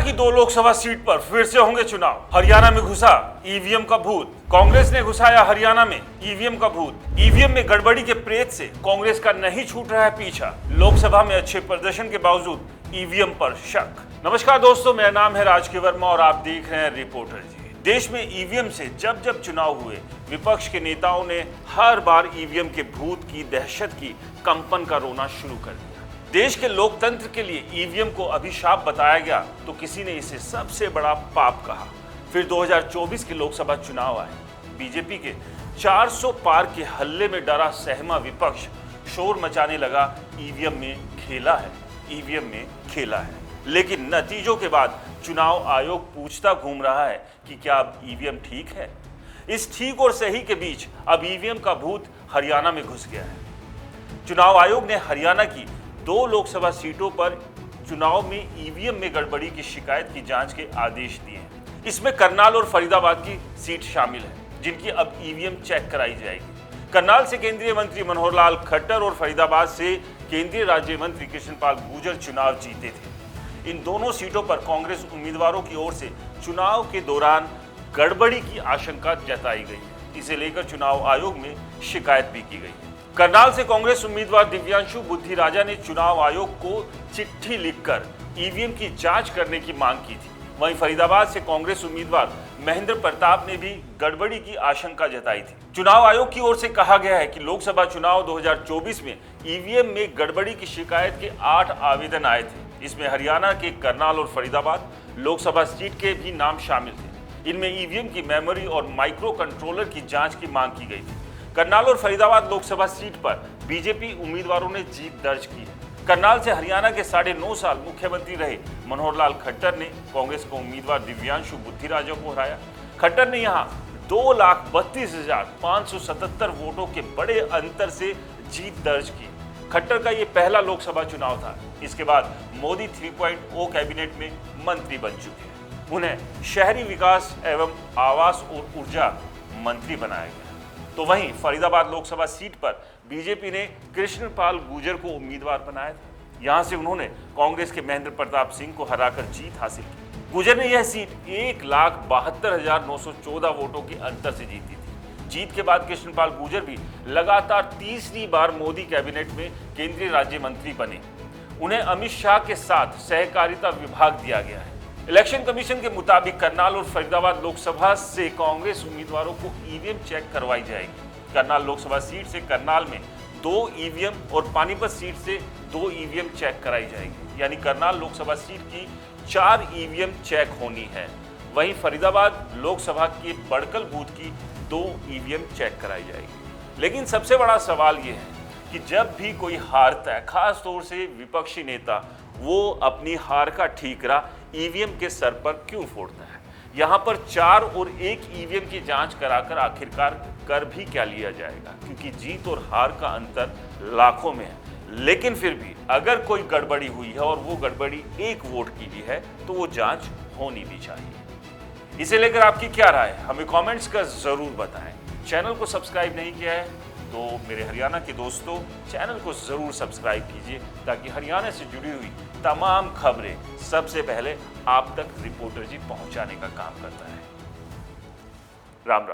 की 2 लोकसभा सीट पर फिर से होंगे चुनाव। हरियाणा में घुसा ईवीएम का भूत। कांग्रेस ने घुसाया हरियाणा में ईवीएम का भूत। ईवीएम में गड़बड़ी के प्रेत से कांग्रेस का नहीं छूट रहा है पीछा। लोकसभा में अच्छे प्रदर्शन के बावजूद ईवीएम पर शक। नमस्कार दोस्तों, मेरा नाम है राजकीय वर्मा और आप देख रहे हैं रिपोर्टर जी। देश में ईवीएम से जब जब चुनाव हुए, विपक्ष के नेताओं ने हर बार ईवीएम के भूत की, दहशत की, कंपन का रोना शुरू कर दिया। देश के लोकतंत्र के लिए ईवीएम को अभिशाप बताया गया तो किसी ने इसे सबसे बड़ा पाप कहा। फिर 2024 के लोकसभा चुनाव आए। बीजेपी के 400 पार के हल्ले में डरा सहमा विपक्ष शोर मचाने लगा, ईवीएम में खेला है, ईवीएम में खेला है। लेकिन नतीजों के बाद चुनाव आयोग पूछता घूम रहा है कि क्या अब ईवीएम ठीक है। इस ठीक और सही के बीच अब ईवीएम का भूत हरियाणा में घुस गया है। चुनाव आयोग ने हरियाणा की 2 लोकसभा सीटों पर चुनाव में ईवीएम में गड़बड़ी की शिकायत की जांच के आदेश दिए हैं। इसमें करनाल और फरीदाबाद की सीट शामिल है, जिनकी अब ईवीएम चेक कराई जाएगी। करनाल से केंद्रीय मंत्री मनोहर लाल खट्टर और फरीदाबाद से केंद्रीय राज्य मंत्री कृष्णपाल गुर्जर चुनाव जीते थे। इन दोनों सीटों पर कांग्रेस उम्मीदवारों की ओर से चुनाव के दौरान गड़बड़ी की आशंका जताई गई है। इसे लेकर चुनाव आयोग में शिकायत भी की गई है। करनाल से कांग्रेस उम्मीदवार दिव्यांशु बुद्धिराजा ने चुनाव आयोग को चिट्ठी लिखकर ईवीएम की जांच करने की मांग की थी। वहीं फरीदाबाद से कांग्रेस उम्मीदवार महेंद्र प्रताप ने भी गड़बड़ी की आशंका जताई थी। चुनाव आयोग की ओर से कहा गया है कि लोकसभा चुनाव 2024 में ईवीएम में गड़बड़ी की शिकायत के 8 आवेदन आए थे। इसमें हरियाणा के करनाल और फरीदाबाद लोकसभा सीट के भी नाम शामिल थे। इनमें ईवीएम की मेमोरी और माइक्रो कंट्रोलर की जांच की मांग की गई थी। करनाल और फरीदाबाद लोकसभा सीट पर बीजेपी उम्मीदवारों ने जीत दर्ज की है। करनाल से हरियाणा के 9.5 साल मुख्यमंत्री रहे मनोहर लाल खट्टर ने कांग्रेस को उम्मीदवार दिव्यांशु बुद्धिराजा को हराया। खट्टर ने यहां 2,32,577 वोटों के बड़े अंतर से जीत दर्ज की। खट्टर का ये पहला लोकसभा चुनाव था। इसके बाद मोदी 3.0 कैबिनेट में मंत्री बन चुके हैं। उन्हें शहरी विकास एवं आवास और ऊर्जा मंत्री बनाया गया। तो वहीं फरीदाबाद लोकसभा सीट पर बीजेपी ने कृष्णपाल गुर्जर को उम्मीदवार बनाया था। यहां से उन्होंने कांग्रेस के महेंद्र प्रताप सिंह को हराकर जीत हासिल की। गुर्जर ने यह सीट 1,72,914 वोटों के अंतर से जीती थी। जीत के बाद कृष्णपाल गुर्जर भी लगातार तीसरी बार मोदी कैबिनेट में केंद्रीय राज्य मंत्री बने। उन्हें अमित शाह के साथ सहकारिता विभाग दिया गया है। इलेक्शन कमीशन के मुताबिक करनाल और फरीदाबाद लोकसभा से कांग्रेस उम्मीदवारों को ईवीएम चेक करवाई जाएगी। करनाल लोकसभा सीट से करनाल में 2 ईवीएम और पानीपत सीट से 2 ईवीएम चेक कराई जाएगी। यानी करनाल लोकसभा सीट की 4 ईवीएम चेक होनी है। वहीं फरीदाबाद लोकसभा के बड़कल बूथ की 2 ईवीएम चेक कराई जाएगी। लेकिन सबसे बड़ा सवाल यह है कि जब भी कोई हारता है, खास तौर से विपक्षी नेता, वो अपनी हार का ठीकरा ईवीएम के सर पर क्यों फोड़ता है। यहाँ पर 4 और 1 ईवीएम की जांच कराकर आखिरकार कर भी क्या लिया जाएगा, क्योंकि जीत और हार का अंतर लाखों में है। लेकिन फिर भी अगर कोई गड़बड़ी हुई है और वो गड़बड़ी 1 वोट की भी है तो वो जांच होनी भी चाहिए। इसे लेकर आपकी क्या राय है, हमें कमेंट्स कर जरूर बताएं। चैनल को सब्सक्राइब नहीं किया है तो मेरे हरियाणा के दोस्तों, चैनल को जरूर सब्सक्राइब कीजिए ताकि हरियाणा से जुड़ी हुई तमाम खबरें सबसे पहले आप तक रिपोर्टर जी पहुंचाने का काम करता है। राम राम।